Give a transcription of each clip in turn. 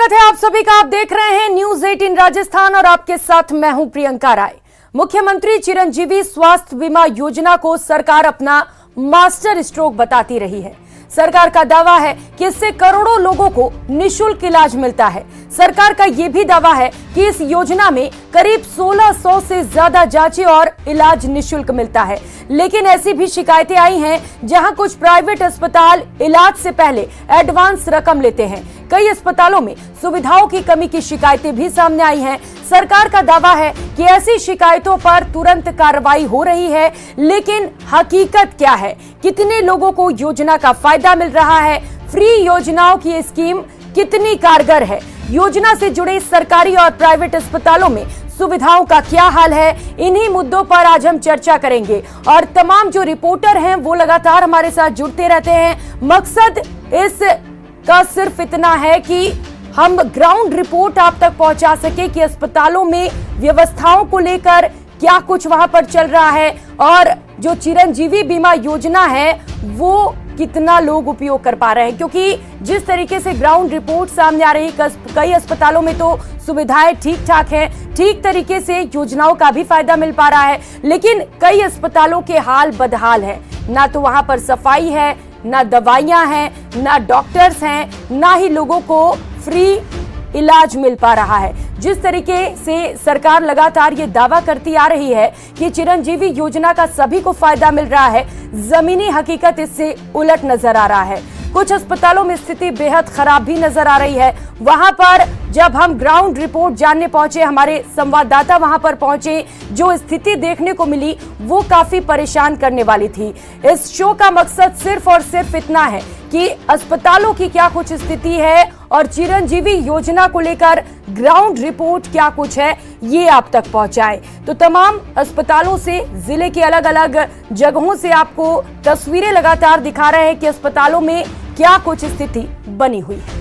स्वागत है आप सभी का। आप देख रहे हैं न्यूज 18 राजस्थान और आपके साथ मैं हूं प्रियंका राय। मुख्यमंत्री चिरंजीवी स्वास्थ्य बीमा योजना को सरकार अपना मास्टर स्ट्रोक बताती रही है। सरकार का दावा है कि इससे करोड़ों लोगों को निशुल्क इलाज मिलता है। सरकार का यह भी दावा है कि इस योजना में करीब 1600 से ज्यादा जांचें और इलाज निशुल्क मिलता है। लेकिन ऐसी भी शिकायतें आई हैं जहां कुछ प्राइवेट अस्पताल इलाज से पहले एडवांस रकम लेते हैं। कई अस्पतालों में सुविधाओं की कमी की शिकायतें भी सामने आई हैं। सरकार का दावा है कि ऐसी शिकायतों पर तुरंत कार्रवाई हो रही है, लेकिन हकीकत क्या है? कितने लोगों को योजना का फायदा मिल रहा है? फ्री योजनाओं की स्कीम कितनी कारगर है? योजना से जुड़े सरकारी और प्राइवेट अस्पतालों में सुविधाओं का क्या हाल है? इन्हीं मुद्दों पर आज हम चर्चा करेंगे और तमाम जो रिपोर्टर हैं वो लगातार हमारे साथ जुड़ते रहते हैं। मकसद इस का सिर्फ इतना है कि हम ग्राउंड रिपोर्ट आप तक पहुंचा सके कि अस्पतालों में व्यवस्थाओं को लेकर क्या कुछ वहां पर चल रहा है और जो चिरंजीवी बीमा योजना है वो कितना लोग उपयोग कर पा रहे हैं। क्योंकि जिस तरीके से ग्राउंड रिपोर्ट सामने आ रही है, कई अस्पतालों में तो सुविधाएं ठीक ठाक हैं, ठीक तरीके से योजनाओं का भी फायदा मिल पा रहा है, लेकिन कई अस्पतालों के हाल बदहाल है। ना तो वहां पर सफाई है, ना दवाइयां हैं, ना डॉक्टर्स हैं, ना ही लोगों को फ्री इलाज मिल पा रहा है। जिस तरीके से सरकार लगातार ये दावा करती आ रही है कि चिरंजीवी योजना का सभी को फायदा मिल रहा है, जमीनी हकीकत इससे उलट नजर आ रहा है। कुछ अस्पतालों में स्थिति बेहद खराब भी नजर आ रही है। वहां पर जब हम ग्राउंड रिपोर्ट जानने पहुंचे, हमारे संवाददाता वहां पर पहुंचे, जो स्थिति देखने को मिली वो काफी परेशान करने वाली थी। इस शो का मकसद सिर्फ और सिर्फ इतना है कि अस्पतालों की क्या कुछ स्थिति है और चिरंजीवी योजना को लेकर ग्राउंड रिपोर्ट क्या कुछ है ये आप तक पहुंचाए। तो तमाम अस्पतालों से, जिले के अलग अलग जगहों से आपको तस्वीरें लगातार दिखा रहे हैं कि अस्पतालों में क्या कुछ स्थिति बनी हुई है।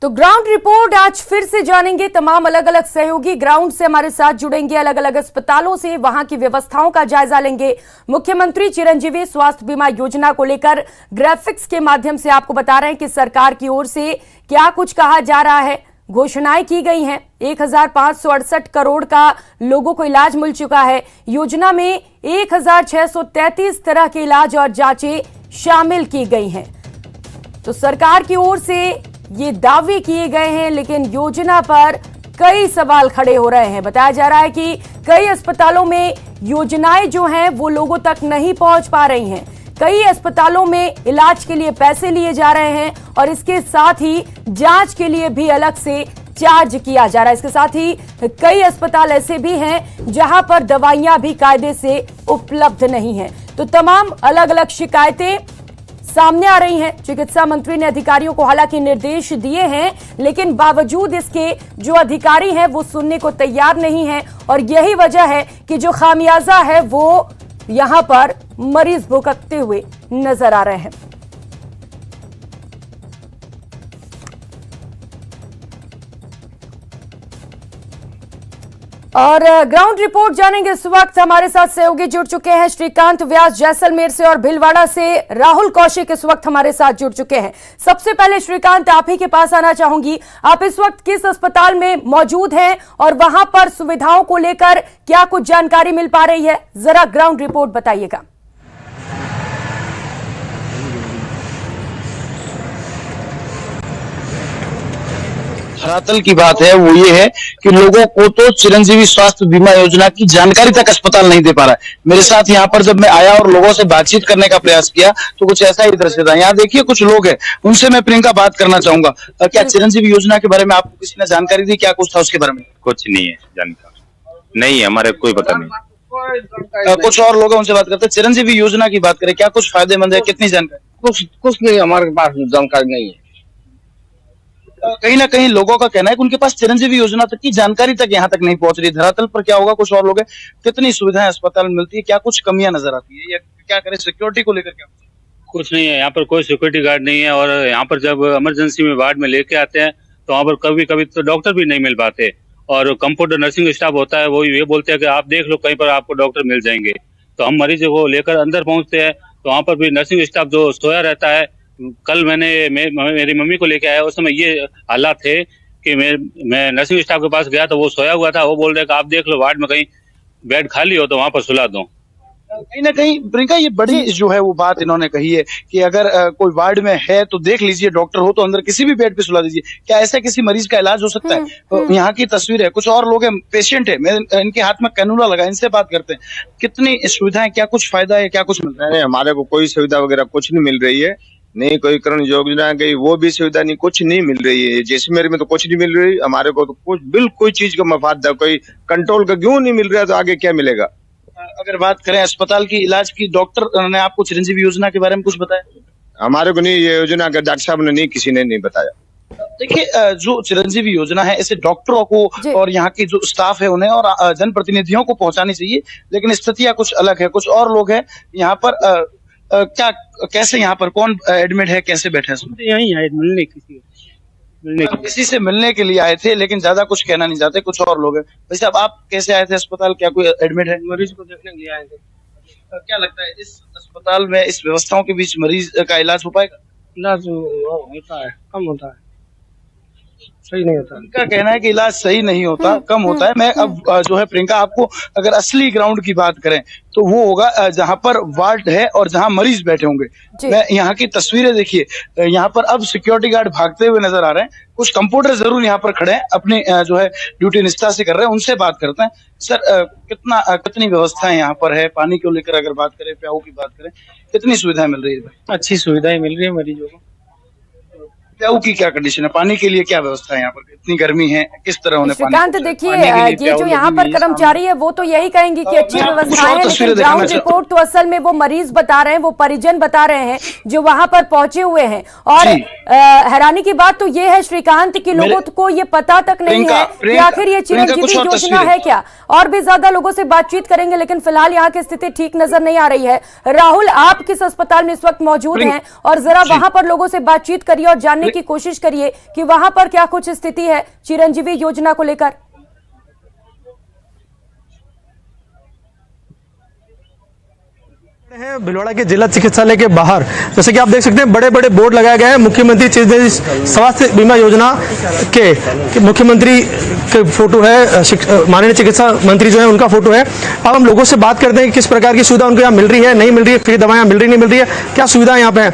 तो ग्राउंड रिपोर्ट आज फिर से जानेंगे। तमाम अलग अलग सहयोगी ग्राउंड से हमारे साथ जुड़ेंगे, अलग अलग अस्पतालों से वहां की व्यवस्थाओं का जायजा लेंगे। मुख्यमंत्री चिरंजीवी स्वास्थ्य बीमा योजना को लेकर ग्राफिक्स के माध्यम से आपको बता रहे हैं कि सरकार की ओर से क्या कुछ कहा जा रहा है। घोषणाएं की गई हैं। 1568 करोड़ का लोगों को इलाज मिल चुका है। योजना में 1633 तरह के इलाज और जांचें शामिल की गई हैं। तो सरकार की ओर से ये दावे किए गए हैं, लेकिन योजना पर कई सवाल खड़े हो रहे हैं। बताया जा रहा है कि कई अस्पतालों में योजनाएं जो हैं वो लोगों तक नहीं पहुंच पा रही हैं। कई अस्पतालों में इलाज के लिए पैसे लिए जा रहे हैं और इसके साथ ही जांच के लिए भी अलग से चार्ज किया जा रहा है। इसके साथ ही कई अस्पताल ऐसे भी हैं जहां पर दवाइयां भी कायदे से उपलब्ध नहीं है। तो तमाम अलग अलग शिकायतें सामने आ रही हैं। चिकित्सा मंत्री ने अधिकारियों को हालांकि निर्देश दिए हैं, लेकिन बावजूद इसके जो अधिकारी हैं वो सुनने को तैयार नहीं हैं और यही वजह है कि जो खामियाजा है वो यहां पर मरीज भुगतते हुए नजर आ रहे हैं। और ग्राउंड रिपोर्ट जानेंगे। इस वक्त हमारे साथ सहयोगी जुड़ चुके हैं। श्रीकांत व्यास जैसलमेर से और भीलवाड़ा से राहुल कौशिक इस वक्त हमारे साथ जुड़ चुके हैं। सबसे पहले श्रीकांत, आप ही के पास आना चाहूंगी। आप इस वक्त किस अस्पताल में मौजूद हैं और वहां पर सुविधाओं को लेकर क्या कुछ जानकारी मिल पा रही है? जरा ग्राउंड रिपोर्ट बताइएगा। धरातल की बात है वो ये है कि लोगों को तो चिरंजीवी स्वास्थ्य बीमा योजना की जानकारी तक अस्पताल नहीं दे पा रहा है। मेरे साथ यहाँ पर जब मैं आया और लोगों से बातचीत करने का प्रयास किया तो कुछ ऐसा ही दृश्य था। यहाँ देखिए कुछ लोग हैं, उनसे मैं प्रियंका बात करना चाहूंगा। क्या चिरंजीवी योजना के बारे में आपको किसी ने जानकारी दी? क्या कुछ था उसके बारे में? कुछ नहीं है जानकारी, नहीं हमारे कोई पता नहीं। कुछ और लोग हैं, उनसे बात करते हैं। चिरंजीवी योजना की बात करें, क्या कुछ फायदेमंद है, कितनी जानकारी? कुछ नहीं, हमारे पास जानकारी नहीं है। कहीं ना कहीं लोगों का कहना है कि उनके पास चिरंजीवी योजना तक की जानकारी तक यहाँ तक नहीं पहुंच रही। धरातल पर क्या होगा? कुछ और लोग हैं, कितनी सुविधाएं अस्पताल में मिलती है, क्या कुछ कमियां नजर आती है या क्या करें सिक्योरिटी को लेकर? क्या कुछ नहीं है, यहाँ पर कोई सिक्योरिटी गार्ड नहीं है। और यहाँ पर जब इमरजेंसी में वार्ड में लेके आते हैं तो वहाँ पर कभी कभी तो डॉक्टर भी नहीं मिल पाते, और कंपाउंडर नर्सिंग स्टाफ होता है वो ये बोलते हैं कि आप देख लो कहीं पर आपको डॉक्टर मिल जाएंगे। तो हम मरीज को लेकर अंदर पहुंचते हैं तो वहाँ पर भी नर्सिंग स्टाफ जो सोया रहता है। कल मेरी मम्मी को लेके आया, उस समय ये हालात थे कि मैं नर्सिंग स्टाफ के पास गया तो वो सोया हुआ था। वो बोल रहे कि आप देख लो वार्ड में कहीं बेड खाली हो तो वहाँ पर सुला दो। कहीं ना कहीं प्रियंका ये बड़ी जो है वो बात इन्होंने कही है कि अगर कोई वार्ड में है तो देख लीजिए, डॉक्टर हो तो अंदर किसी भी बेड पे सुला दीजिए। क्या ऐसा किसी मरीज का इलाज हो सकता है? तो यहाँ की तस्वीर है, कुछ और लोग हैं, पेशेंट है, मैं इनके हाथ में कैनुला लगा, इनसे बात करते हैं। कितनी सुविधाएं, क्या कुछ फायदा है, क्या कुछ मिलता है? नहीं, हमारे को कोई सुविधा वगैरह कुछ नहीं मिल रही है, नहीं कोई करण योजना गई वो भी सुविधा नहीं, कुछ नहीं मिल रही है। जैसे मेरे में तो कुछ नहीं मिल रही हमारे को, तो कुछ बिल्कुल कोई चीज का मफाद कोई कंट्रोल का क्यों नहीं मिल रहा, तो आगे क्या मिलेगा? अगर बात करें अस्पताल की इलाज की, डॉक्टर ने आपको चिरंजीवी योजना के बारे में कुछ बताया? हमारे को नहीं, ये योजना का डॉक्टर साहब ने नहीं, किसी ने नहीं बताया। देखिए, जो चिरंजीवी योजना है इसे डॉक्टरों को और यहाँ की जो स्टाफ है उन्हें और जनप्रतिनिधियों को पहुंचानी चाहिए, लेकिन स्थितियां कुछ अलग है। कुछ और लोग हैं यहाँ पर, क्या कैसे यहाँ पर कौन एडमिट है, कैसे बैठे हैं? यही है मिलने किसी से मिलने के लिए आए थे, लेकिन ज्यादा कुछ कहना नहीं चाहते। कुछ और लोग हैं। भाई साहब, आप कैसे आए थे अस्पताल, क्या कोई एडमिट है? मरीज को देखने के लिए आए थे। क्या लगता है इस अस्पताल में इस व्यवस्थाओं के बीच मरीज का इलाज हो पाएगा? इलाज होता है, कम होता है, सही नहीं होता। उनका कहना है कि इलाज सही नहीं होता, कम होता है। मैं अब जो है प्रियंका, आपको अगर असली ग्राउंड की बात करें तो वो होगा जहां पर वार्ड है और जहां मरीज बैठे होंगे। मैं यहाँ की तस्वीरें देखिए, यहाँ पर अब सिक्योरिटी गार्ड भागते हुए नजर आ रहे हैं। कुछ कंपाउंडर जरूर यहाँ पर खड़े हैं, अपनी जो है ड्यूटी निष्ठा से कर रहे हैं, उनसे बात करते हैं। सर, कितनी व्यवस्थाएं यहाँ पर है? पानी को लेकर अगर बात करें, प्याऊ की बात करें, कितनी सुविधाएं मिल रही है? अच्छी सुविधाएं मिल रही है मरीजों को। प्याऊ की क्या कंडीशन है? पानी के लिए क्या व्यवस्था है यहाँ पर? इतनी गर्मी है, किस तरह उन्हें श्रीकांत, देखिए ये जो यहाँ पर कर्मचारी है वो तो यही कहेंगे कि अच्छी व्यवस्थाएं है, लेकिन ग्राउंड रिपोर्ट तो असल में वो मरीज बता रहे हैं, वो परिजन बता रहे हैं जो वहां पर पहुंचे हुए हैं। और हैरानी की बात तो ये है श्रीकांत कि लोगों को ये पता तक नहीं है कि आखिर ये चिरंजीवी योजना है क्या। और भी ज्यादा लोगों से बातचीत करेंगे, लेकिन फिलहाल यहाँ की स्थिति ठीक नजर नहीं आ रही है। राहुल, आप किस अस्पताल में इस वक्त मौजूद हैं और जरा वहां पर लोगों से बातचीत करिए और जानने की कोशिश करिए कि वहां पर क्या कुछ स्थिति है चिरंजीवी योजना को लेकर। हैं भीलवाड़ा के जिला चिकित्सालय के बाहर, जैसे कि आप देख सकते हैं बड़े बड़े बोर्ड लगाए गए हैं मुख्यमंत्री चिरंजीवी स्वास्थ्य बीमा योजना के मुख्यमंत्री के फोटो है, माननीय चिकित्सा मंत्री जो है उनका फोटो है। अब हम लोगों से बात करते हैं कि किस प्रकार की सुविधा उनको यहाँ मिल रही है, नहीं मिल रही है, फ्री दवाएं मिल रही नहीं मिल रही है, क्या सुविधा यहाँ पे है।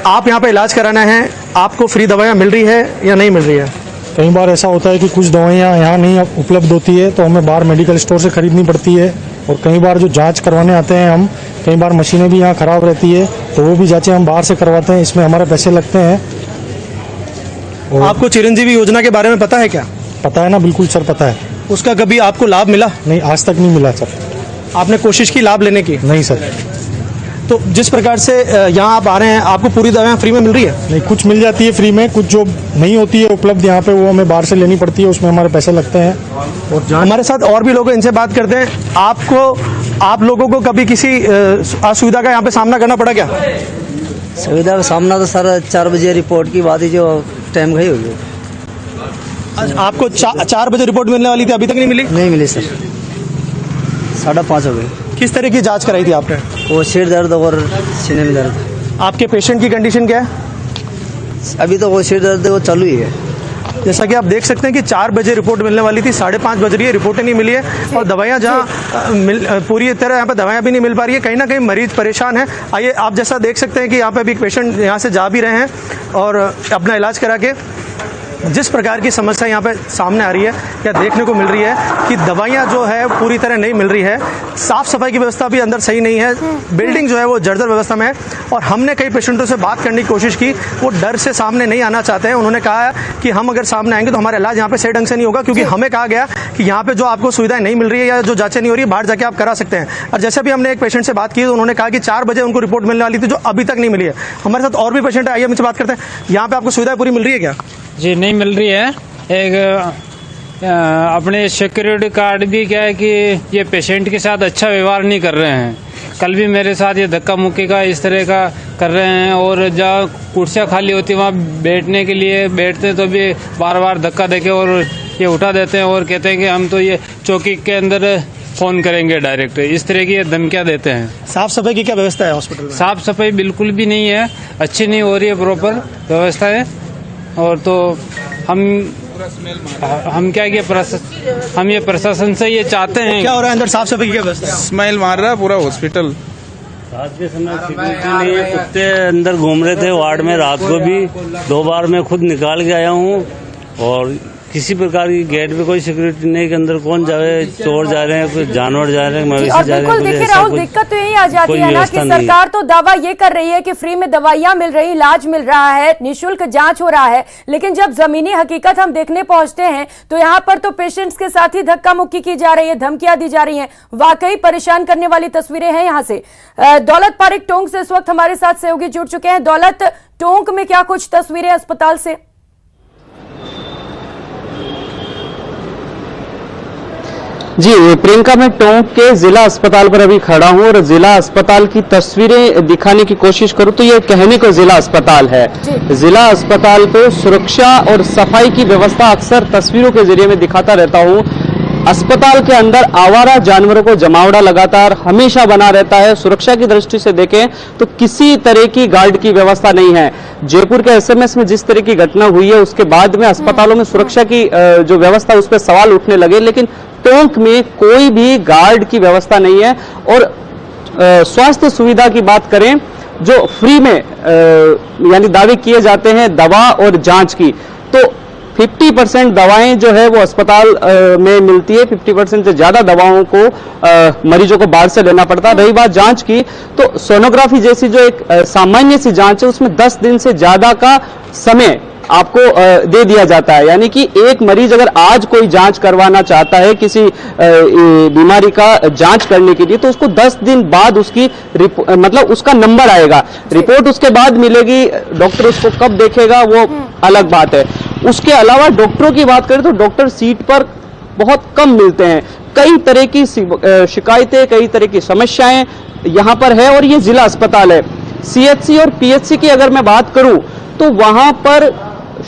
आप यहाँ पे इलाज कराना है, आपको फ्री दवाएं मिल रही है या नहीं मिल रही है? कई बार ऐसा होता है कि कुछ दवाइयाँ यहाँ नहीं उपलब्ध होती है तो हमें बाहर मेडिकल स्टोर से खरीदनी पड़ती है। और कई बार जो जांच करवाने आते हैं हम, कई बार मशीनें भी यहाँ खराब रहती है तो वो भी जांचें हम बाहर से करवाते हैं, इसमें हमारे पैसे लगते हैं। और आपको चिरंजीवी योजना के बारे में पता है क्या? पता है ना, बिल्कुल सर पता है। उसका कभी आपको लाभ मिला? नहीं, आज तक नहीं मिला सर। आपने कोशिश की लाभ लेने की? नहीं सर। तो जिस प्रकार से यहाँ आप आ रहे हैं, आपको पूरी दवाएं फ्री में मिल रही है? नहीं, कुछ मिल जाती है फ्री में, कुछ जो नहीं होती है उपलब्ध यहाँ पे वो हमें बाहर से लेनी पड़ती है, उसमें हमारे पैसे लगते हैं। और हमारे साथ और भी लोग हैं, इनसे बात करते हैं। आप लोगों को कभी किसी असुविधा का यहाँ पे सामना करना पड़ा क्या? सुविधा का सामना तो सर 4 बजे रिपोर्ट की बात ही जो टाइम गई हुई है। आपको 4 बजे रिपोर्ट मिलने वाली थी, अभी तक नहीं मिली? नहीं मिली सर, 5:30 हो गई। किस तरह की जांच कराई थी आपने? वो सिर दर्द और सीने में दर्द। आपके पेशेंट की कंडीशन क्या है? अभी तो वो सिर दर्द वो चालू ही है। जैसा कि आप देख सकते हैं कि 4 बजे रिपोर्ट मिलने वाली थी, 5:30 बज रही है, रिपोर्टें नहीं मिली है और दवाइयाँ जहाँ पूरी तरह यहाँ पर दवाइयाँ भी नहीं मिल पा रही है। कहीं ना कहीं मरीज परेशान है। आइए, आप जैसा देख सकते हैं कि यहाँ पे भी एक पेशेंट यहाँ से जा भी रहे हैं और अपना इलाज करा के जिस प्रकार की समस्या यहाँ पे सामने आ रही है या देखने को मिल रही है कि दवाइयाँ जो है पूरी तरह नहीं मिल रही है, साफ सफाई की व्यवस्था भी अंदर सही नहीं है, बिल्डिंग जो है वो जर्जर व्यवस्था में है। और हमने कई पेशेंटों से बात करने की कोशिश की, वो डर से सामने नहीं आना चाहते हैं। उन्होंने कहा कि हम अगर सामने आएंगे तो हमारा इलाज यहाँ पे सही ढंग से नहीं होगा, क्योंकि हमें कहा गया कि यहाँ पे जो आपको सुविधाएं नहीं मिल रही है या जो जांचें नहीं हो रही है, बाहर जाके आप करा सकते हैं। और जैसे भी हमने एक पेशेंट से बात की तो उन्होंने कहा कि 4 बजे उनको रिपोर्ट मिलने वाली थी जो अभी तक नहीं मिली है। हमारे साथ और भी पेशेंट है, आइए हमसे बात करते हैं। यहाँ पे आपको सुविधाएं पूरी मिल रही है क्या? जी नहीं मिल रही है। एक अपने सिक्योरिटी गार्ड भी क्या है कि ये पेशेंट के साथ अच्छा व्यवहार नहीं कर रहे हैं। कल भी मेरे साथ ये धक्का मुक्की का इस तरह का कर रहे हैं, और जहाँ कुर्सियाँ खाली होती है वहाँ बैठने के लिए बैठते हैं तो भी बार बार धक्का देके और ये उठा देते हैं और कहते हैं कि हम तो ये चौकी के अंदर फोन करेंगे डायरेक्ट, इस तरह की ये धमकियाँ देते हैं। साफ सफाई की क्या व्यवस्था है हॉस्पिटल में? साफ सफाई बिल्कुल भी नहीं है, अच्छी नहीं हो रही है प्रॉपर व्यवस्था है। और तो हम क्या हम ये प्रशासन से ये चाहते हैं। क्या हो रहा है अंदर, साफ सफाई की क्या व्यवस्था है? स्मेल मार रहा है पूरा हॉस्पिटल। रात के समय सिक्योरिटी नहीं है, कुत्ते अंदर घूम रहे थे वार्ड में, रात को भी 2 बार मैं खुद निकाल के आया हूँ, और किसी प्रकार की गेट पे कोई सिक्योरिटी नहीं कि अंदर कौन जाए, चोर जा रहे हैं, कोई जानवर जा रहे हैं, मवेशी जा रहे हैं। बिल्कुल देखिए राहुल, दिक्कत तो यही आ जाती है ना कि सरकार तो दावा ये कर रही है कि फ्री में दवाइयां मिल रही, इलाज मिल रहा है, निःशुल्क जांच हो रहा है, लेकिन जब जमीनी हकीकत हम देखने पहुंचते हैं तो यहाँ पर तो पेशेंट्स के साथ ही धक्का मुक्की की जा रही है, धमकियां दी जा रही हैं। वाकई परेशान करने वाली तस्वीरें हैं यहाँ से। दौलत पारिक टोंक से इस वक्त हमारे साथ सहयोगी जुड़ चुके हैं। दौलत, टोंक में क्या कुछ तस्वीरें अस्पताल से? जी प्रियंका, मैं टोंक के जिला अस्पताल पर अभी खड़ा हूं और जिला अस्पताल की तस्वीरें दिखाने की कोशिश करूं तो ये कहने को जिला अस्पताल है। जिला अस्पताल पे सुरक्षा और सफाई की व्यवस्था अक्सर तस्वीरों के जरिए मैं दिखाता रहता हूं। अस्पताल के अंदर आवारा जानवरों को जमावड़ा लगातार हमेशा बना रहता है। सुरक्षा की दृष्टि से देखें तो किसी तरह की गार्ड की व्यवस्था नहीं है। जयपुर के एसएमएस में जिस तरह की घटना हुई है उसके बाद में अस्पतालों में सुरक्षा की जो व्यवस्था उस पर सवाल उठने लगे, लेकिन टोंक में कोई भी गार्ड की व्यवस्था नहीं है। और स्वास्थ्य सुविधा की बात करें जो फ्री में यानी दावे किए जाते हैं दवा और जांच की, तो 50% दवाएं जो है वो अस्पताल में मिलती है, 50% से ज्यादा दवाओं को मरीजों को बाहर से लेना पड़ता है। रही बात जांच की, तो सोनोग्राफी जैसी जो एक सामान्य सी जांच है उसमें 10 दिन से ज्यादा का समय आपको दे दिया जाता है। यानी कि एक मरीज अगर आज कोई जांच करवाना चाहता है किसी बीमारी का जांच करने के लिए, तो उसको 10 दिन बाद उसकी मतलब उसका नंबर आएगा, रिपोर्ट उसके बाद मिलेगी। डॉक्टर उसको कब देखेगा वो अलग बात है। उसके अलावा डॉक्टरों की बात करें तो डॉक्टर सीट पर बहुत कम मिलते हैं। कई तरह की शिकायतें, कई तरह की समस्याएं यहां पर है और ये जिला अस्पताल है। सीएचसी और पीएचसी की अगर मैं बात करूं तो वहां पर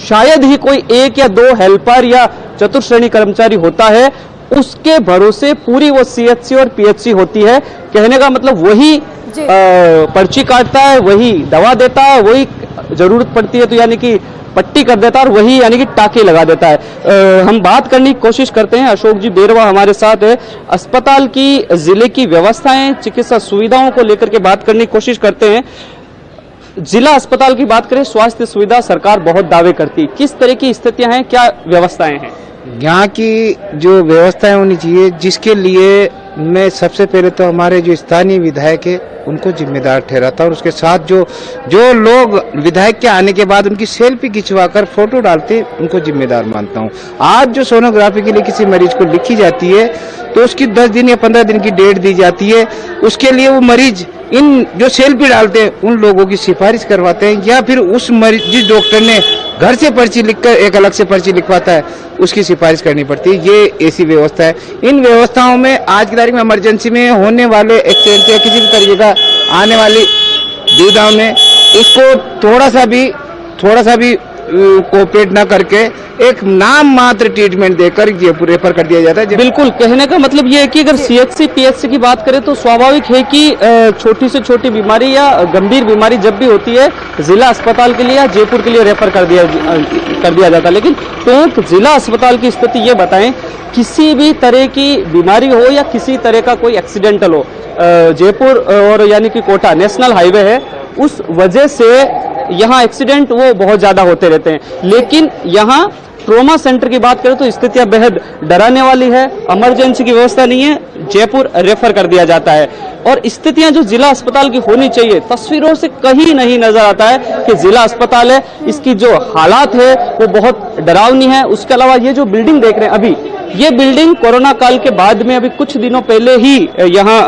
शायद ही कोई 1 या 2 हेल्पर या चतुर्श्रेणी कर्मचारी होता है, उसके भरोसे पूरी वो सीएचसी और पीएचसी होती है। कहने का मतलब वही पर्ची काटता है, वही दवा देता है, वही जरूरत पड़ती है तो यानी कि पट्टी कर देता है, और वही यानी कि टाके लगा देता है। हम बात करने की कोशिश करते हैं, अशोक जी बेरवा हमारे साथ है। अस्पताल की, जिले की व्यवस्थाएं, चिकित्सा सुविधाओं को लेकर के बात करने की कोशिश करते हैं। जिला अस्पताल की बात करें, स्वास्थ्य सुविधा सरकार बहुत दावे करती है, किस तरह की स्थितियां हैं, क्या व्यवस्थाएं हैं? यहाँ की जो व्यवस्थाएं होनी चाहिए, जिसके लिए मैं सबसे पहले तो हमारे जो स्थानीय विधायक है उनको जिम्मेदार ठहराता हूं, और उसके साथ जो लोग विधायक के आने के बाद उनकी सेल्फी खिंचवाकर फोटो डालते हैं उनको जिम्मेदार मानता हूं। आज जो सोनोग्राफी के लिए किसी मरीज को लिखी जाती है तो उसकी 10 दिन या 15 दिन की डेट दी जाती है। उसके लिए वो मरीज इन जो सेल्फी डालते हैं उन लोगों की सिफारिश करवाते हैं, या फिर उस मरीज जिस डॉक्टर ने घर से पर्ची लिखकर एक अलग से पर्ची लिखवाता है उसकी सिफारिश करनी पड़ती है। ये ऐसी व्यवस्था है। इन व्यवस्थाओं में आज की तारीख में इमरजेंसी में होने वाले एक्सीडेंट या किसी भी तरीके का आने वाली दुविधाओं में इसको थोड़ा सा भी कोऑपरेट ना करके एक नाम मात्र ट्रीटमेंट देकर ये रेफर कर दिया जाता है। बिल्कुल, कहने का मतलब ये है कि अगर सीएचसी पीएचसी की बात करें तो स्वाभाविक है कि छोटी से छोटी बीमारी या गंभीर बीमारी जब भी होती है जिला अस्पताल के लिए या जयपुर के लिए रेफर कर दिया जाता है। लेकिन टोंक जिला अस्पताल की स्थिति ये बताएं, किसी भी तरह की बीमारी हो या किसी तरह का कोई एक्सीडेंटल हो, जयपुर और यानी कि कोटा नेशनल हाईवे है, उस वजह से यहाँ एक्सीडेंट वो बहुत ज्यादा होते रहते हैं। लेकिन यहाँ ट्रोमा सेंटर की बात करें तो स्थितियां बेहद डराने वाली है। इमरजेंसी की व्यवस्था नहीं है, जयपुर रेफर कर दिया जाता है। और स्थितियां जो जिला अस्पताल की होनी चाहिए तस्वीरों से कहीं नहीं नजर आता है कि जिला अस्पताल है, इसकी जो हालात है वो बहुत डरावनी है। उसके अलावा ये जो बिल्डिंग देख रहे हैं अभी, ये बिल्डिंग कोरोना काल के बाद में अभी कुछ दिनों पहले ही यहाँ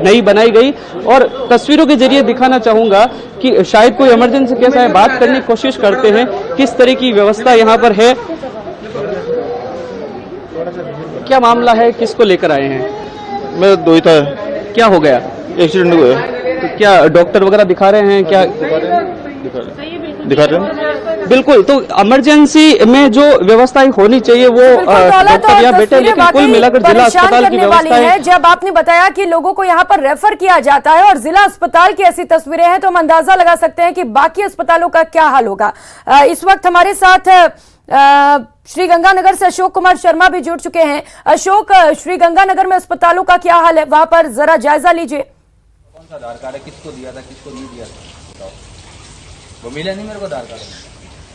नई बनाई गई, और तस्वीरों के जरिए दिखाना चाहूंगा कि शायद कोई इमरजेंसी केस है। बात करने की कोशिश करते हैं किस तरह की व्यवस्था यहाँ पर है, क्या मामला है, किसको लेकर आए हैं? मैं दोहिता, क्या हो गया? एक्सीडेंट हुए। तो क्या डॉक्टर वगैरह दिखा रहे हैं क्या? दिखा रहे हैं बिल्कुल। तो इमरजेंसी में जो व्यवस्थाएं होनी चाहिए वो डॉक्टर यहाँ बैठे, लेकिन कुल मिलाकर जिला अस्पताल की व्यवस्था है। जब आपने बताया कि लोगों को यहाँ पर रेफर किया जाता है और जिला अस्पताल की ऐसी तस्वीरें हैं, तो हम अंदाजा लगा सकते हैं कि बाकी अस्पतालों का क्या हाल होगा। इस वक्त हमारे साथ श्री गंगानगर से अशोक कुमार शर्मा भी जुड़ चुके हैं। अशोक, श्री गंगानगर में अस्पतालों का क्या हाल है, वहां पर जरा जायजा लीजिए। कौन सा आधार कार्ड है, किसको दिया था, किसको नहीं दिया था, वो मिला नहीं मेरे को आधार कार्ड।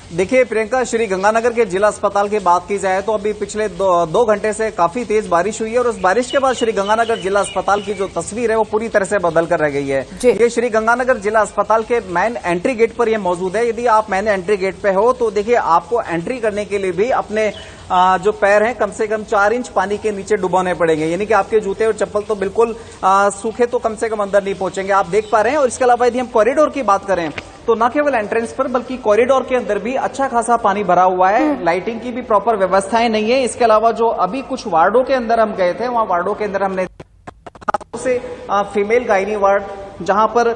देखिए प्रियंका, श्री गंगानगर के जिला अस्पताल की बात की जाए तो अभी पिछले दो घंटे से काफी तेज बारिश हुई है और उस बारिश के बाद श्री गंगानगर जिला अस्पताल की जो तस्वीर है वो पूरी तरह से बदल कर रह गई है। ये श्री गंगानगर जिला अस्पताल के मेन एंट्री गेट पर ये मौजूद है। यदि आप मेन एंट्री गेट पे हो तो देखिए आपको एंट्री करने के लिए भी अपने जो पैर हैं कम से कम 4 इंच पानी के नीचे डुबाने पड़ेंगे, यानी कि आपके जूते और चप्पल तो बिल्कुल सूखे तो कम से कम अंदर नहीं पहुंचेंगे, आप देख पा रहे हैं। और इसके अलावा यदि हम कॉरिडोर की बात करें तो न केवल एंट्रेंस पर बल्कि कॉरिडोर के अंदर भी अच्छा खासा पानी भरा हुआ है। लाइटिंग की भी प्रॉपर व्यवस्थाएं नहीं है। इसके अलावा जो अभी कुछ वार्डों के अंदर हम गए थे, वहां वार्डों के अंदर हमने से फीमेल गायनी वार्ड, जहां पर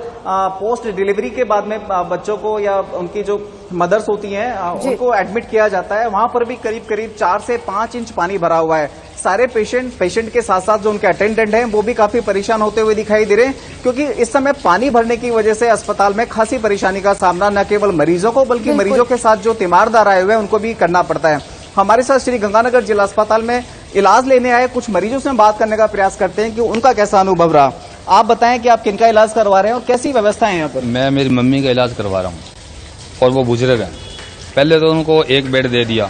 पोस्ट डिलीवरी के बाद में बच्चों को या उनकी जो मदर्स होती हैं उनको एडमिट किया जाता है, वहां पर भी करीब करीब 4 से 5 इंच पानी भरा हुआ है। सारे पेशेंट के साथ साथ जो उनके अटेंडेंट हैं वो भी काफी परेशान होते हुए दिखाई दे रहे हैं, क्योंकि इस समय पानी भरने की वजह से अस्पताल में खासी परेशानी का सामना न केवल मरीजों को बल्कि मरीजों के साथ जो तीमारदार आए हुए हैं उनको भी करना पड़ता है। हमारे साथ श्री गंगानगर जिला अस्पताल में इलाज लेने आए कुछ मरीजों से बात करने का प्रयास करते हैं कि उनका कैसा अनुभव रहा। आप बताएं कि आप किनका इलाज करवा रहे हैं और कैसी व्यवस्था है यहाँ पर? मैं मेरी मम्मी का इलाज करवा रहा हूँ और वो बुजुर्ग हैं। पहले तो उनको एक बेड दे दिया,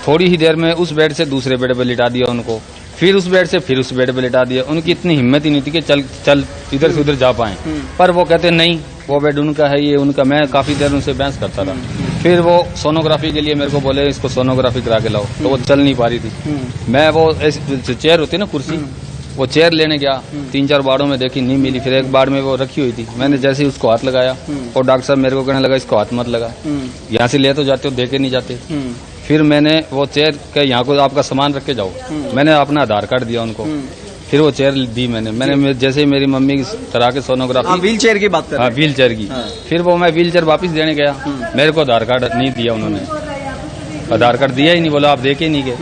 थोड़ी ही देर में उस बेड से दूसरे बेड पर लिटा दिया उनको, फिर उस बेड से फिर उस बेड पे लिटा दिया। उनकी इतनी हिम्मत ही नहीं थी कि चल इधर से उधर जा पाए, पर वो कहते नहीं वो बेड उनका है, ये उनका। मैं काफी देर उनसे बहस करता रहा। फिर वो सोनोग्राफी के लिए मेरे को बोले इसको सोनोग्राफी करा के लाओ, तो वो चल नहीं पा रही थी। मैं वो चेयर होती ना कुर्सी, वो चेयर लेने गया, 3-4 बाड़ों में देखी नहीं मिली, फिर एक बाड़ में वो रखी हुई थी। मैंने जैसे ही उसको हाथ लगाया और डॉक्टर साहब मेरे को कहने लगा इसको हाथ मत लगा, यहाँ से ले तो जाते हो, दे के नहीं जाते। फिर मैंने वो चेयर के यहाँ को आपका सामान रख के जाओ, मैंने अपना आधार कार्ड दिया उनको, फिर वो चेयर दी मैंने जैसे ही मेरी मम्मी की तरह के सोनोग्राफी, व्हील चेयर की बात कर रहे हैं? व्हील चेयर की। फिर वो मैं व्हील चेयर वापिस देने गया, मेरे को आधार कार्ड नहीं दिया उन्होंने, आधार कार्ड दिया ही नहीं, बोला आप दे के नहीं गए।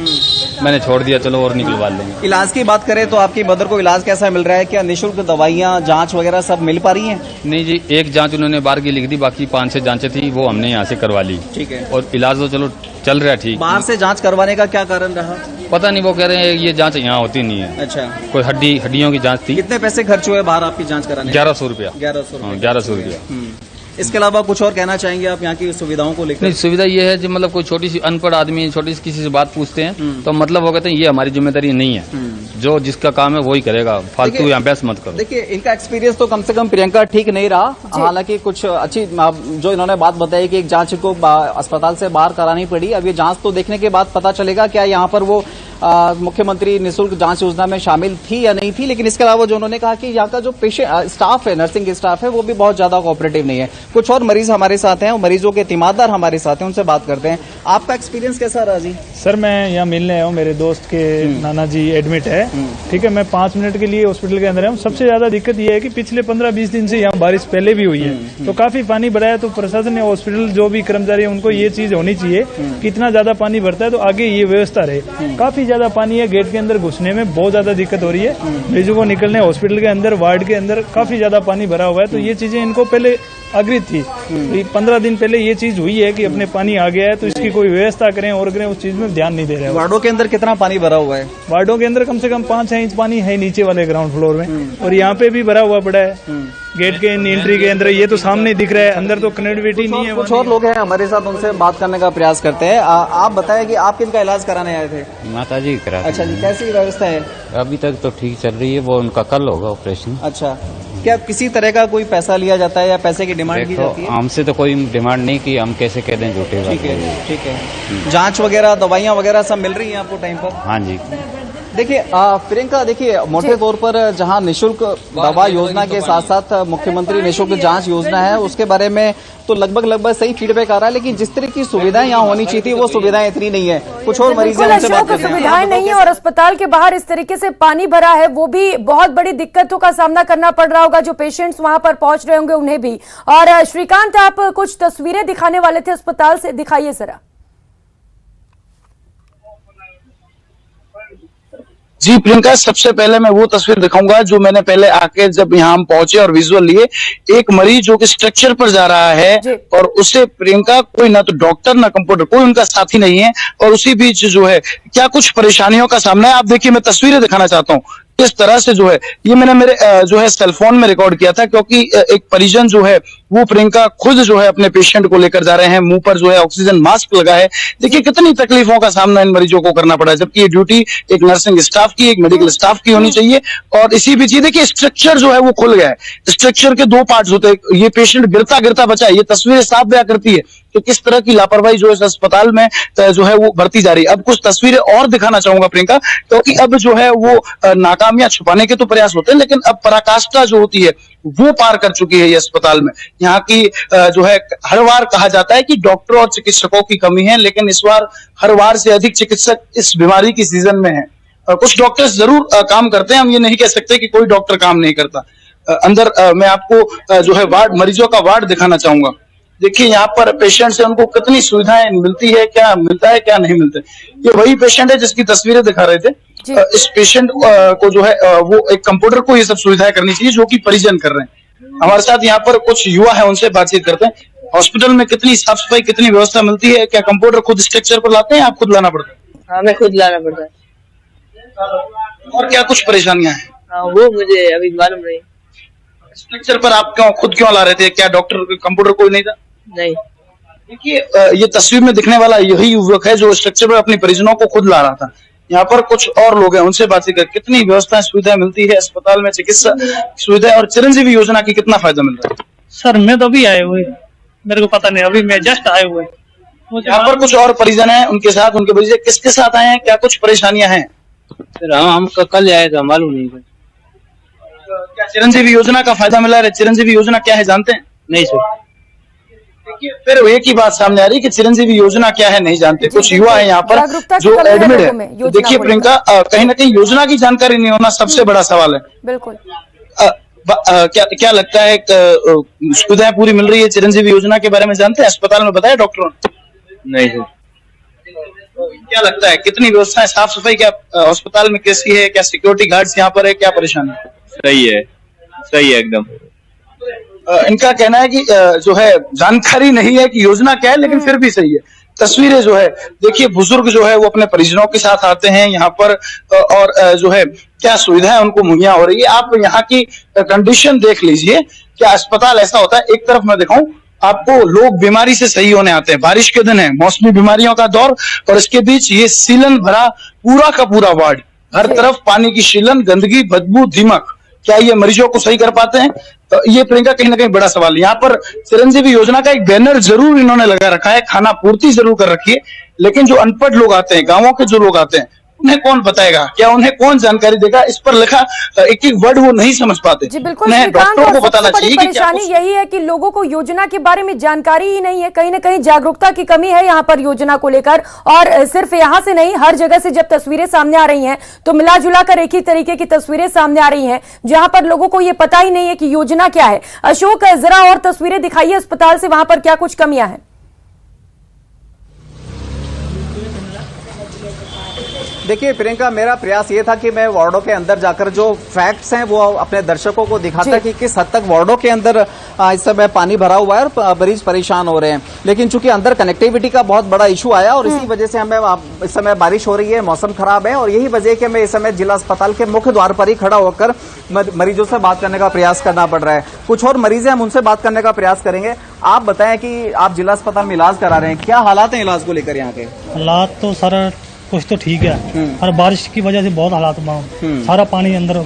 मैंने छोड़ दिया, चलो और निकलवा लेंगे। इलाज की बात करें तो आपकी मदर को इलाज कैसा मिल रहा है? क्या निःशुल्क दवाइयाँ जांच वगैरह सब मिल पा रही हैं? नहीं जी, एक जांच उन्होंने बाहर की लिख दी, बाकी 5-6 जांचें थी वो हमने यहाँ से करवा ली। ठीक है। और इलाज तो चलो चल रहा है ठीक। बाहर से जांच करवाने का क्या कारण रहा? पता नहीं, वो कह रहे हैं ये जांच यहाँ होती नहीं है। अच्छा, कोई हड्डियों की जांच थी। कितने पैसे खर्च हुए बाहर आपकी जांच कराने? 1100 रुपया। 1100 रुपया। इसके अलावा कुछ और कहना चाहेंगे आप यहाँ की सुविधाओं को लेकर? नहीं, सुविधा ये है जो मतलब कोई छोटी सी अनपढ़ आदमी छोटी सी किसी से बात पूछते हैं तो मतलब वो कहते हैं ये हमारी जिम्मेदारी नहीं है, जो जिसका काम है वही करेगा, फालतू यहाँ बहस मत करो। देखिए इनका एक्सपीरियंस तो कम से कम प्रियंका ठीक नहीं रहा। हालांकि कुछ अच्छी जो इन्होंने बात बताई कि एक जांच को अस्पताल से बाहर करानी पड़ी। अब ये जांच तो देखने के बाद पता चलेगा क्या यहाँ पर वो मुख्यमंत्री निःशुल्क जांच योजना में शामिल थी या नहीं थी। लेकिन इसके अलावा जो उन्होंने कहा कि यहाँ का जो पेशेंट स्टाफ है, नर्सिंग स्टाफ है, वो भी बहुत ज्यादा कोऑपरेटिव नहीं है। कुछ और मरीज हमारे साथ हैं, मरीजों के तीमारदार हमारे साथ हैं, उनसे बात करते हैं। आपका एक्सपीरियंस कैसा रहा जी? सर मैं यहाँ मिलने आया हूँ, मेरे दोस्त के नाना जी एडमिट है। ठीक है, मैं 5 मिनट के लिए हॉस्पिटल के अंदर हूँ। सबसे ज्यादा दिक्कत यह है कि पिछले 15-20 दिन से यहाँ बारिश पहले भी हुई है तो काफी पानी भरा है। तो प्रशासन ने हॉस्पिटल जो भी कर्मचारी है उनको ये चीज होनी चाहिए कि इतना ज्यादा पानी भरता है तो आगे ये व्यवस्था रहे। काफी ज्यादा पानी है, गेट के अंदर घुसने में बहुत ज्यादा दिक्कत हो रही है, मरीजों को निकलने हॉस्पिटल के अंदर वार्ड के अंदर काफी ज्यादा पानी भरा हुआ है। तो ये चीजें इनको पहले अग्रित थी, 15 दिन पहले ये चीज हुई है कि अपने पानी आ गया है तो इसकी कोई व्यवस्था करें और करें, उस चीज में ध्यान नहीं दे रहे हैं। वार्डों के अंदर कितना पानी भरा हुआ है? वार्डों के अंदर कम से कम 5-6 इंच पानी है नीचे वाले ग्राउंड फ्लोर में, और यहाँ पे भी भरा हुआ पड़ा है गेट के एंट्री के अंदर। ये तो सामने दिख रहा है, अंदर तो कनेक्टिविटी नहीं है। कुछ और लोग हैं हमारे साथ, उनसे बात करने का प्रयास करते हैं। आप बताएं कि आप किनका इलाज कराने आए थे? माता जी करा। अच्छा जी, कैसी व्यवस्था है? अभी तक तो ठीक चल रही है, वो उनका कल होगा ऑपरेशन। अच्छा, क्या किसी तरह का कोई पैसा लिया जाता है या पैसे की डिमांड की जाती है? हमसे तो कोई डिमांड नहीं की, हम कैसे कह दें झूठे। ठीक है। जांच वगैरह दवाइयाँ वगैरह सब मिल रही हैं आपको टाइम पर? हाँ जी। देखिए प्रियंका, देखिए मोटे तौर पर जहां निशुल्क दवा योजना के साथ साथ मुख्यमंत्री निशुल्क जांच योजना है, उसके बारे में तो लगभग सही फीडबैक आ रहा है, लेकिन जिस तरह की सुविधाएं यहाँ होनी चाहिए थी वो सुविधाएं इतनी नहीं है। कुछ और मरीज हैं, उनसे बात करते हैं। सुविधाएं नहीं है और अस्पताल के बाहर इस तरीके से पानी भरा है, वो भी बहुत बड़ी दिक्कतों का सामना करना पड़ रहा होगा जो पेशेंट्स वहां पर पहुंच रहे होंगे उन्हें भी। और श्रीकांत, आप कुछ तस्वीरें दिखाने वाले थे अस्पताल से, दिखाइए जरा। जी प्रियंका, सबसे पहले मैं वो तस्वीर दिखाऊंगा जो मैंने पहले आके जब यहाँ हम पहुंचे और विजुअल लिए। एक मरीज जो कि स्ट्रक्चर पर जा रहा है और उसे प्रियंका कोई ना तो डॉक्टर ना कंपाउंडर, कोई उनका साथी नहीं है, और उसी बीच जो है क्या कुछ परेशानियों का सामना है। आप देखिए, मैं तस्वीरें दिखाना चाहता हूँ किस तरह से जो है, ये मैंने मेरे जो है सेलफोन में रिकॉर्ड किया था, क्योंकि एक परिजन जो है वो प्रियंका खुद जो है अपने पेशेंट को लेकर जा रहे हैं, मुंह पर जो है ऑक्सीजन मास्क लगा है। देखिए कितनी तकलीफों का सामना इन मरीजों को करना पड़ा है, जबकि ये ड्यूटी एक नर्सिंग स्टाफ की, एक मेडिकल स्टाफ की होनी चाहिए। और इसी बीच ये देखिए स्ट्रक्चर जो है वो खुल गया है। स्ट्रक्चर के दो पार्ट्स होते हैं, ये पेशेंट गिरता गिरता बचा है। ये तस्वीरें साफ बयां करती है कि किस तरह की लापरवाही जो इस अस्पताल में जो है वो बढ़ती जा रही है। अब कुछ तस्वीरें और दिखाना चाहूंगा प्रियंका, क्योंकि अब जो है वो नाकामियां छुपाने के तो प्रयास होते हैं, लेकिन अब पराकाष्ठा जो होती है वो पार कर चुकी है ये अस्पताल में। यहाँ की जो है हर बार कहा जाता है कि डॉक्टरों और चिकित्सकों की कमी है, लेकिन इस बार हर बार से अधिक चिकित्सक इस बीमारी की सीजन में है। कुछ डॉक्टर्स जरूर काम करते हैं, हम ये नहीं कह सकते कि कोई डॉक्टर काम नहीं करता। अंदर मैं आपको जो है वार्ड, मरीजों का वार्ड दिखाना चाहूंगा। देखिए यहाँ पर पेशेंट से उनको कितनी सुविधाएं मिलती है, क्या मिलता है क्या नहीं मिलता है। ये वही पेशेंट है जिसकी तस्वीरें दिखा रहे थे। इस पेशेंट को जो है वो एक कंप्यूटर को ये सब सुविधाएं करनी चाहिए जो कि परिजन कर रहे हैं। हमारे साथ यहाँ पर कुछ युवा है, उनसे बातचीत करते हैं। हॉस्पिटल में कितनी साफ सफाई, कितनी व्यवस्था मिलती है? क्या कंप्यूटर खुद स्ट्रक्चर पर लाते हैं, आप खुद लाना पड़ता है? हमें खुद लाना पड़ता है। और क्या कुछ परेशानियां हैं? वो मुझे अभी मालूम नहीं। स्ट्रक्चर पर आप खुद क्यों ला रहे थे? क्या डॉक्टर कंप्यूटर कोई नहीं था? नहीं। देखिए ये तस्वीर में दिखने वाला यही युवक है जो स्ट्रक्चर पर अपने परिजनों को खुद ला रहा था। यहाँ पर कुछ और लोग हैं, उनसे बातचीत कर कितनी व्यवस्थाएं सुविधाएं मिलती है अस्पताल में, चिकित्सा सुविधाएं और चिरंजीवी योजना की कितना फायदा मिल रहा है? सर मैं तो अभी आए हुए, मेरे को पता नहीं, अभी मैं जस्ट आए हुए। यहाँ पर कुछ और परिजन हैं, उनके साथ उनके परिजन किसके साथ आए हैं, क्या कुछ परेशानियां हैं? सर हम कल आए थे, मालूम नहीं। क्या चिरंजीवी योजना का फायदा मिला है? चिरंजीवी योजना क्या है जानते हैं? नहीं सर। देखिए फिर एक ही बात सामने आ रही है कि चिरंजीवी योजना क्या है नहीं जानते। कुछ युवा है यहाँ पर जो एडमिट है। देखिए प्रियंका, कहीं ना कहीं योजना की जानकारी नहीं होना सबसे बड़ा सवाल है। बिल्कुल। क्या लगता है सुविधाएं पूरी मिल रही है? चिरंजीवी योजना के बारे में जानते हैं? अस्पताल में बताया डॉक्टरों ने? नहीं सर। क्या लगता है कितनी व्यवस्थाएं, साफ सफाई क्या अस्पताल में कैसी है? क्या सिक्योरिटी गार्ड्स यहाँ पर है? क्या परेशानी? सही है, सही है एकदम। इनका कहना है कि जो है जानकारी नहीं है कि योजना क्या है, लेकिन फिर भी सही है। तस्वीरें जो है देखिए, बुजुर्ग जो है वो अपने परिजनों के साथ आते हैं यहाँ पर, और जो है क्या सुविधाएं उनको मुहैया हो रही है। आप यहाँ की कंडीशन देख लीजिए। क्या अस्पताल ऐसा होता है, एक तरफ मैं दिखाऊं आपको, लोग बीमारी से सही होने आते हैं, बारिश के दिन है, मौसमी बीमारियों का दौर, और इसके बीच ये सीलन भरा पूरा का पूरा वार्ड, हर तरफ पानी की शीलन, गंदगी, बदबू, दीमक। क्या ये मरीजों को सही कर पाते हैं? तो ये प्रियंका कहीं ना कहीं बड़ा सवाल। यहाँ पर चिरंजीवी योजना का एक बैनर जरूर इन्होंने लगा रखा है, खाना पूर्ति जरूर कर रखी है, लेकिन जो अनपढ़ लोग आते हैं, गांवों के जो लोग आते हैं, उन्हें कौन बताएगा? क्या उन्हें कौन जानकारी देगा? इस पर लिखा एक एक वर्ड वो नहीं समझ पाते। जी बिल्कुल। डॉक्टरों को बताना चाहिए। परेशानी यही है कि लोगों को योजना के बारे में जानकारी ही नहीं है। कहीं ना कहीं जागरूकता की कमी है यहाँ पर योजना को लेकर। और सिर्फ यहाँ से नहीं, हर जगह से जब तस्वीरें सामने आ रही हैं तो मिला जुला कर एक ही तरीके की तस्वीरें सामने आ रही हैं, जहां पर लोगों को ये पता ही नहीं है कि योजना क्या है। अशोक, जरा और तस्वीरें दिखाइए अस्पताल से, वहां पर क्या कुछ कमियां हैं? देखिए प्रियंका, मेरा प्रयास ये था कि मैं वार्डों के अंदर जाकर जो फैक्ट्स हैं वो अपने दर्शकों को दिखाता कि किस हद तक वार्डों के अंदर इस समय पानी भरा हुआ है और मरीज परेशान हो रहे हैं। लेकिन चूंकि अंदर कनेक्टिविटी का बहुत बड़ा इशू आया और इसी वजह से हमें इस समय बारिश हो रही है, मौसम खराब है, और यही वजह है कि मैं इस समय जिला अस्पताल के मुख्य द्वार पर ही खड़ा होकर मरीजों से बात करने का प्रयास करना पड़ रहा है। कुछ और मरीज हैं, हम उनसे बात करने का प्रयास करेंगे। आप बताएं कि आप जिला अस्पताल में इलाज करा रहे हैं, क्या हालात हैं इलाज को लेकर यहाँ के? हालात तो सारा कुछ तो ठीक है, और बारिश की वजह से बहुत हालात सारा पानी अंदर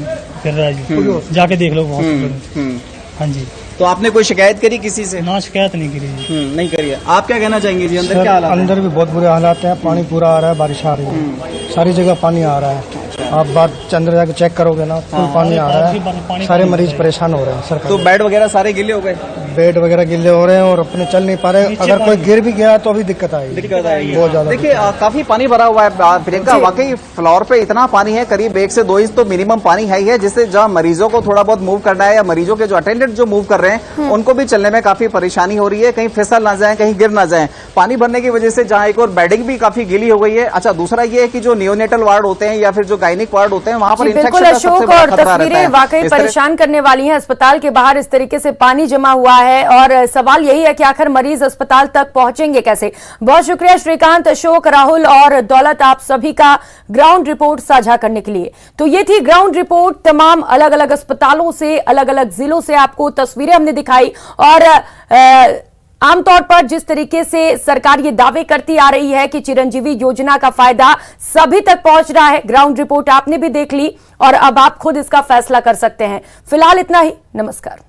फिर रहा है जी। जाके देख लो हॉस्पिटल। हाँ जी। तो आपने कोई शिकायत करी किसी से? ना, शिकायत नहीं करी। नहीं करी है। आप क्या कहना चाहेंगे जी, अंदर क्या हालात? अंदर भी बहुत बुरे हालात हैं, पानी पूरा आ रहा है, बारिश आ रही है, सारी जगह पानी आ रहा है। आप बात अंदर जाके चेक करोगे ना, फुल पानी आ रहा है, सारे मरीज परेशान हो रहे हैं सरकार। तो बेड वगैरह सारे गिले हो गए? बेड वगैरह गिले हो रहे हैं और अपने चल नहीं पा रहे। अगर कोई गिर भी गया तो अभी दिक्कत आएगी, बहुत ज्यादा। देखिए काफी पानी भरा हुआ है प्रियंका, वाकई फ्लोर पे इतना पानी है, करीब 1 से 2 इंच तो मिनिमम पानी है ही है, जिससे जहाँ मरीजों को थोड़ा बहुत मूव करना है या मरीजों के जो अटेंडेंट जो मूव कर रहे हैं उनको भी चलने में काफी परेशानी हो रही है, कहीं फिसल ना जाए, कहीं गिर ना जाए। पानी भरने की वजह से जहाँ एक और बेडिंग भी काफी गीली हो गई है। अच्छा, दूसरा ये है कि जो नियोनेटल वार्ड होते हैं या फिर जो गायनिक वार्ड होते हैं वहां पर बिल्कुल अशोक, और तस्वीरें वाकई परेशान करने वाली हैं। अस्पताल के बाहर इस तरीके से पानी जमा हुआ है और सवाल यही है कि आखिर मरीज अस्पताल तक पहुंचेंगे कैसे। बहुत शुक्रिया श्रीकांत, अशोक, राहुल और दौलत, आप सभी का ग्राउंड रिपोर्ट साझा करने के लिए। तो ये थी ग्राउंड रिपोर्ट, तमाम अलग अलग अस्पतालों से, अलग अलग जिलों से आपको तस्वीरें हमने दिखाई। और आमतौर पर जिस तरीके से सरकार ये दावे करती आ रही है कि चिरंजीवी योजना का फायदा सभी तक पहुंच रहा है, ग्राउंड रिपोर्ट आपने भी देख ली और अब आप खुद इसका फैसला कर सकते हैं। फिलहाल इतना ही, नमस्कार।